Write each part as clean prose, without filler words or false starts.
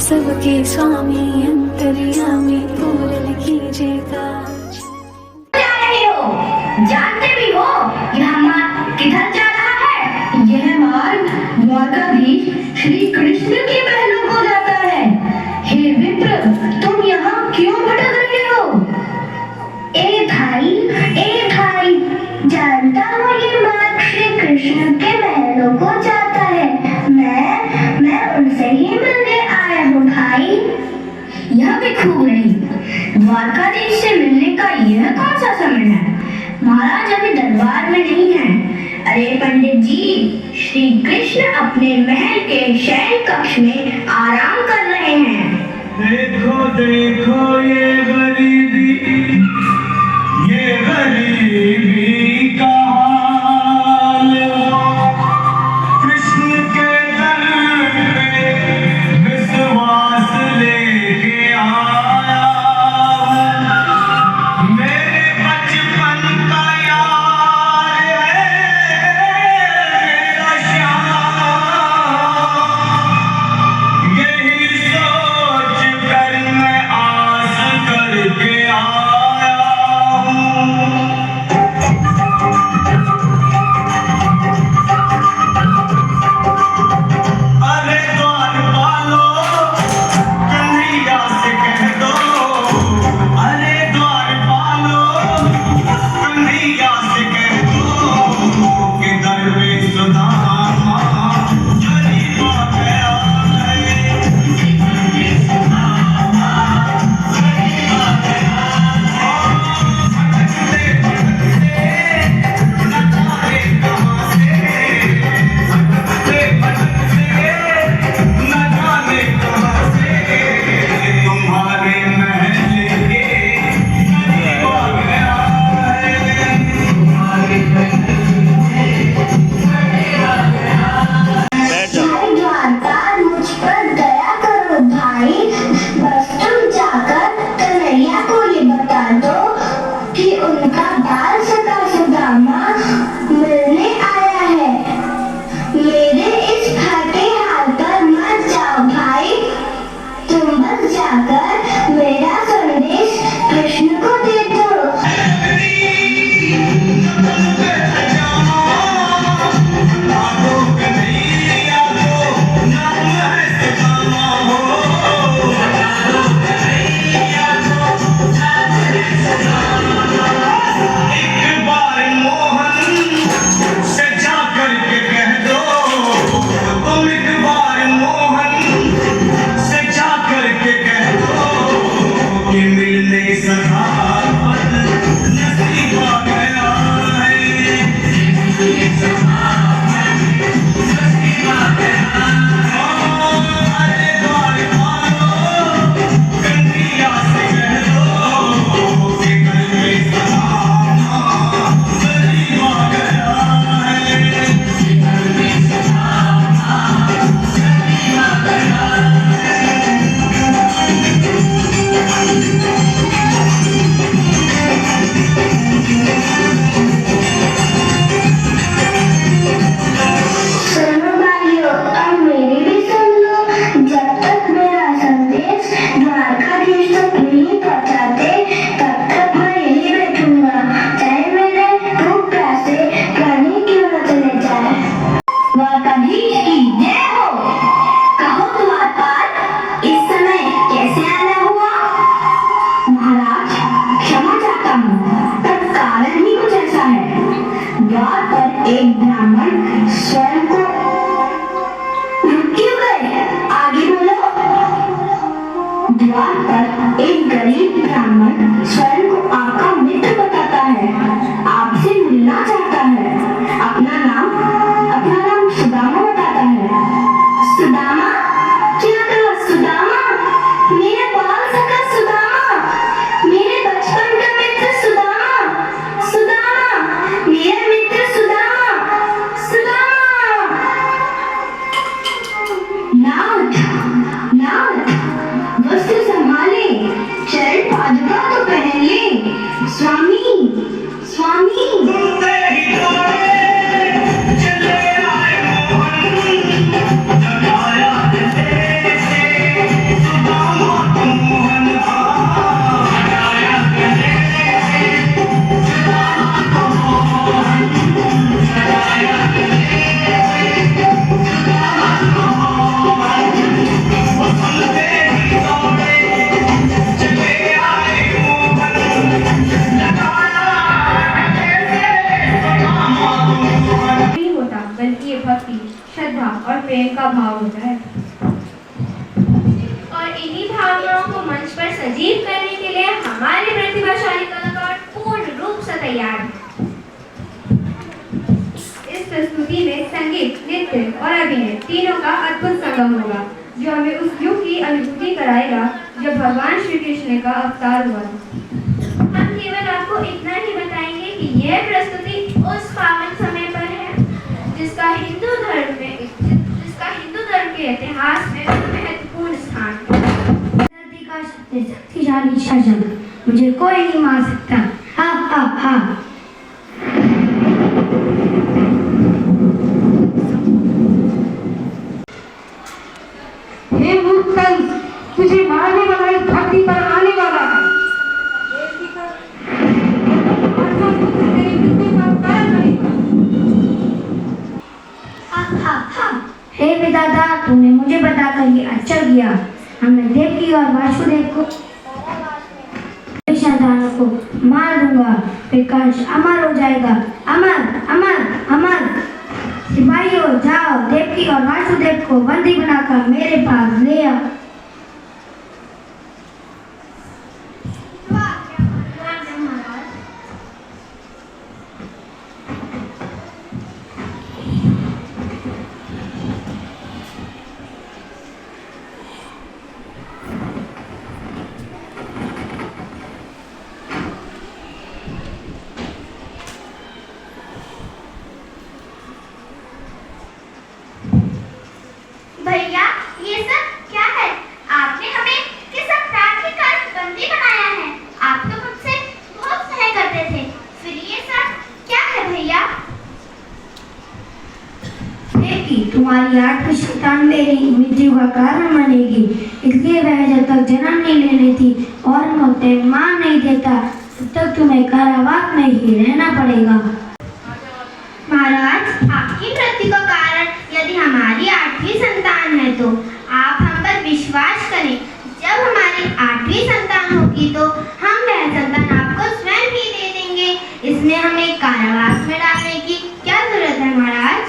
सबके स्वामी अंतर्यामी पूर्ण कीजिएगा। जा रहे हो, जानते भी हो यह मार्ग किधर जा रहा है? यह मार्ग द्वारकाधीश श्री कृष्ण के महलों को जाता है। हे विप्र, तुम यहाँ क्यों भटक रहे हो? ए भाई, जानता हूँ ये मार्ग श्री कृष्ण के महलों को जाता है। मैं उनसे ही मिलने आया हूँ भाई। यह भी खूब नहीं, द्वारकाधीश से मिलने का यह कौन सा समय है? महाराज अभी दरबार में नहीं है। अरे पंडित जी, श्री कृष्ण अपने महल के शयन कक्ष में आराम कर रहे हैं। देखो देखो ये गरीबी का हाल, कृष्ण के दर पे विश्वास लेके आया। मेरे बचपन का यार है मेरा श्याम, यही सोच कर मैं आस तैयार हैं। इस प्रस्तुति में संगीत, नृत्य और अभिनय तीनों का अद्भुत संगम होगा, जो हमें उस युग की अनुभूति कराएगा जब भगवान श्री कृष्ण का अवतार हुआ। हम केवल आपको इतना ही बताएंगे कि यह प्रस्तुति उस पावन समय पर है जिसका हिंदू धर्म के इतिहास में महत्वपूर्ण स्थान है। धरती का सबसे शक्तिशाली शासक, मुझे कोई नहीं मार सकता। हा हा हा। हे मूर्ख कंस, तुझे मारने वाला इस धरती पर आने वाला है। हे विधाता, तूने मुझे बताकर ये अच्छा किया। हमने देवकी और वासुदेव को संतानों को मार दूंगा, विकास अमर हो जाएगा। अमर अमर अमर। सिपाहियों, जाओ देवकी और वासुदेव को बंदी बनाकर मेरे पास ले आओ। भैया, ये सब क्या है? आपने हमें किस अपराध के कारण बंदी बनाया है? आप तो मुझसे बहुत स्नेह करते थे, फिर ये सब क्या है भैया? देवकी, तुम्हारी 8वीं संतान मेरी मृत्यु का कारण बनेगी, इसलिए वह जब तक जन्म नहीं ले लेती और मैं उसे मार नहीं देता, तब तक तुम्हें कारावास में ही रहना पड़ेगा। महाराज, आपकी मृत्यु का कारण यदि हमारी 8वीं संतान है तो आप हम पर विश्वास करें। जब हमारी 8वीं संतान होगी तो हम वह संतान आपको स्वयं ही दे देंगे। इसमें हमें कारावास में डालने की क्या जरूरत है महाराज?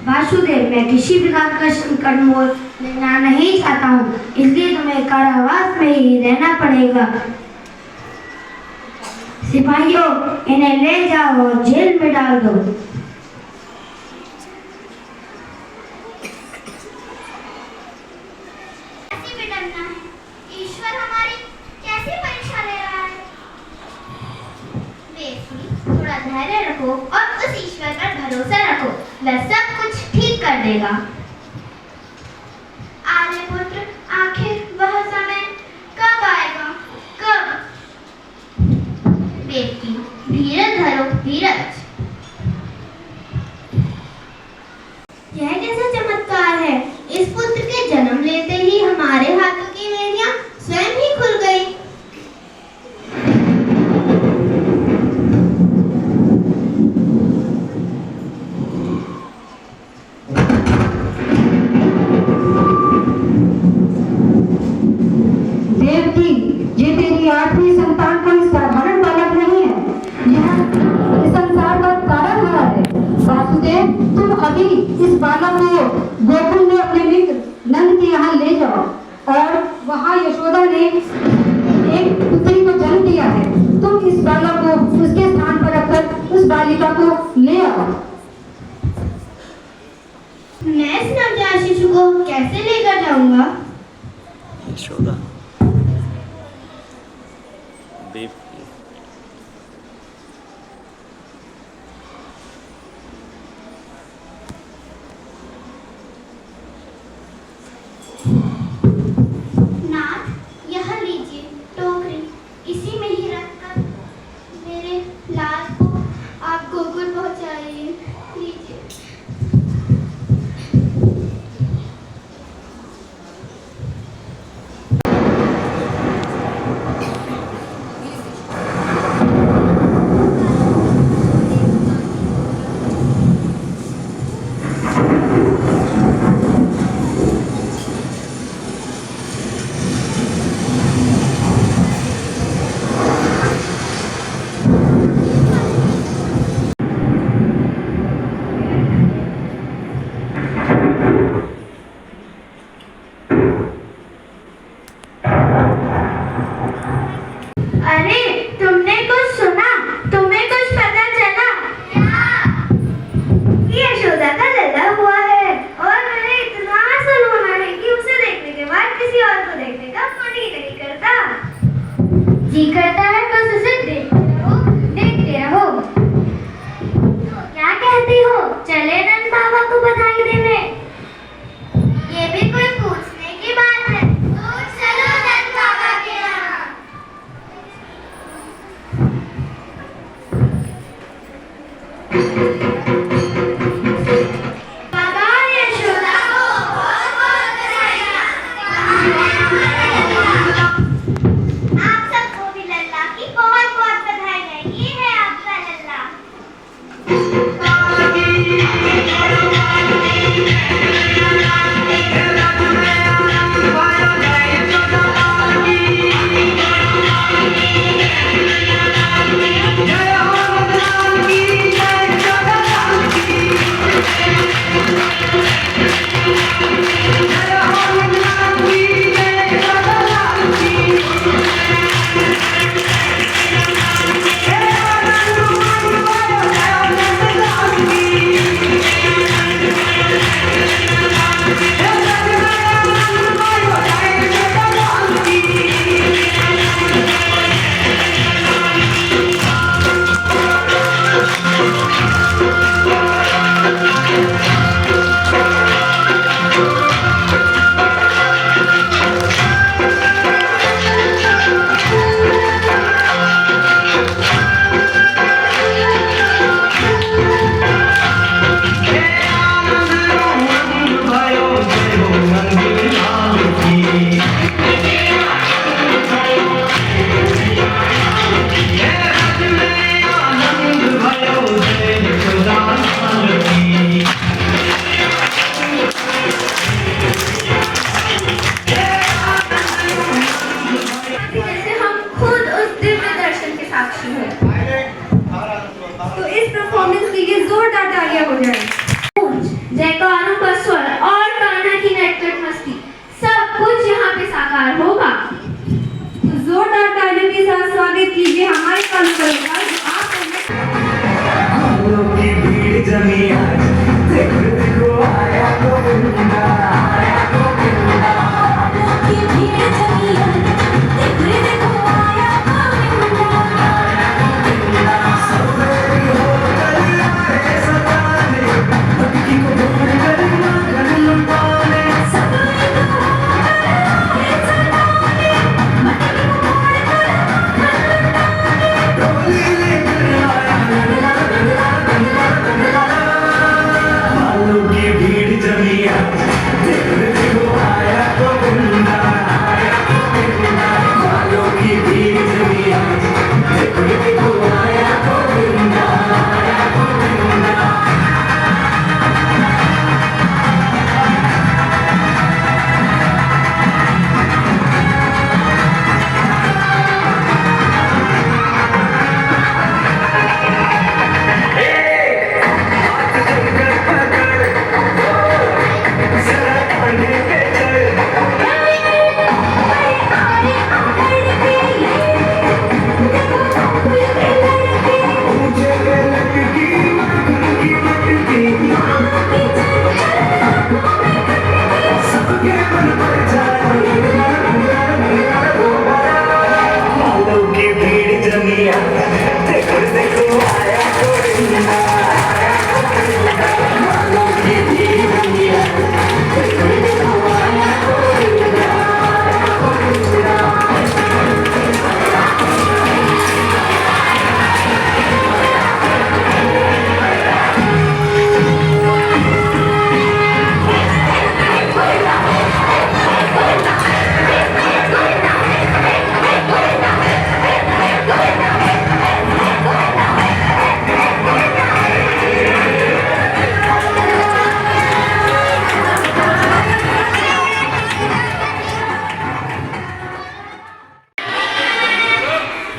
वासुदेव, मैं किसी प्रकार का संकट मोल लेना नहीं चाहता हूँ, इसलिए तुम्हें कारावास में ही रहना पड़ेगा। सिपाहियों, इन्हें ले जाओ और जेल में डाल दो। कैसी विडंबना है! ईश्वर हमारी कैसी परीक्षा ले रहा है? बेटी, थोड़ा धैर्य रखो और उस ईश्वर पर भरोसा रखो, वह सब कुछ ठीक कर देगा। आर्यपुत्र, आखिर वह समय कब आएगा? कब? बेटी, धीरज धरो, धीरज। यह कैसा चमत्कार है! इस पुत्र के जन्म लेते ही हमारे हाथों की बेड़ियां स्वयं ही खुल गई। देवकी, ये तेरी 8वीं संतान कोई साधारण बालक नहीं है, यह इस संसार का तारनहार है। वासुदेव, तुम अभी इस बालक को गोकुल में अपने मित्र नंद के यहाँ ले जाओ और वहाँ यशोदा ने एक पुत्री को जन्म दिया है। तुम इस बालक को उसके स्थान पर रखकर उस बालिका को ले आओ। मैं इस नवजात शिशु को कैसे लेकर जाऊंगा? यशोदा, देवकी, नाथ, यह लीजिए टोकरी, इसी में ही रखकर मेरे लाल को आप Gokul पहुंचाइए।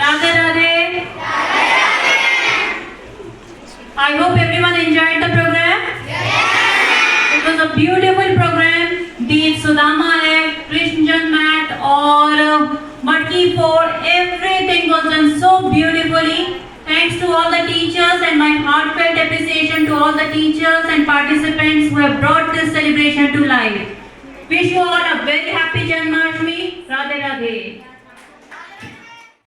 Radhe Radhe. I hope everyone enjoyed the program. It was a beautiful program. Be it Sudama Act, Krishnan Mat or Matki Fort, everything was done so beautifully. Thanks to all the teachers and my heartfelt appreciation to all the teachers and participants who have brought this celebration to life. Wish you all a very happy Janmashtami. Radhe Radhe.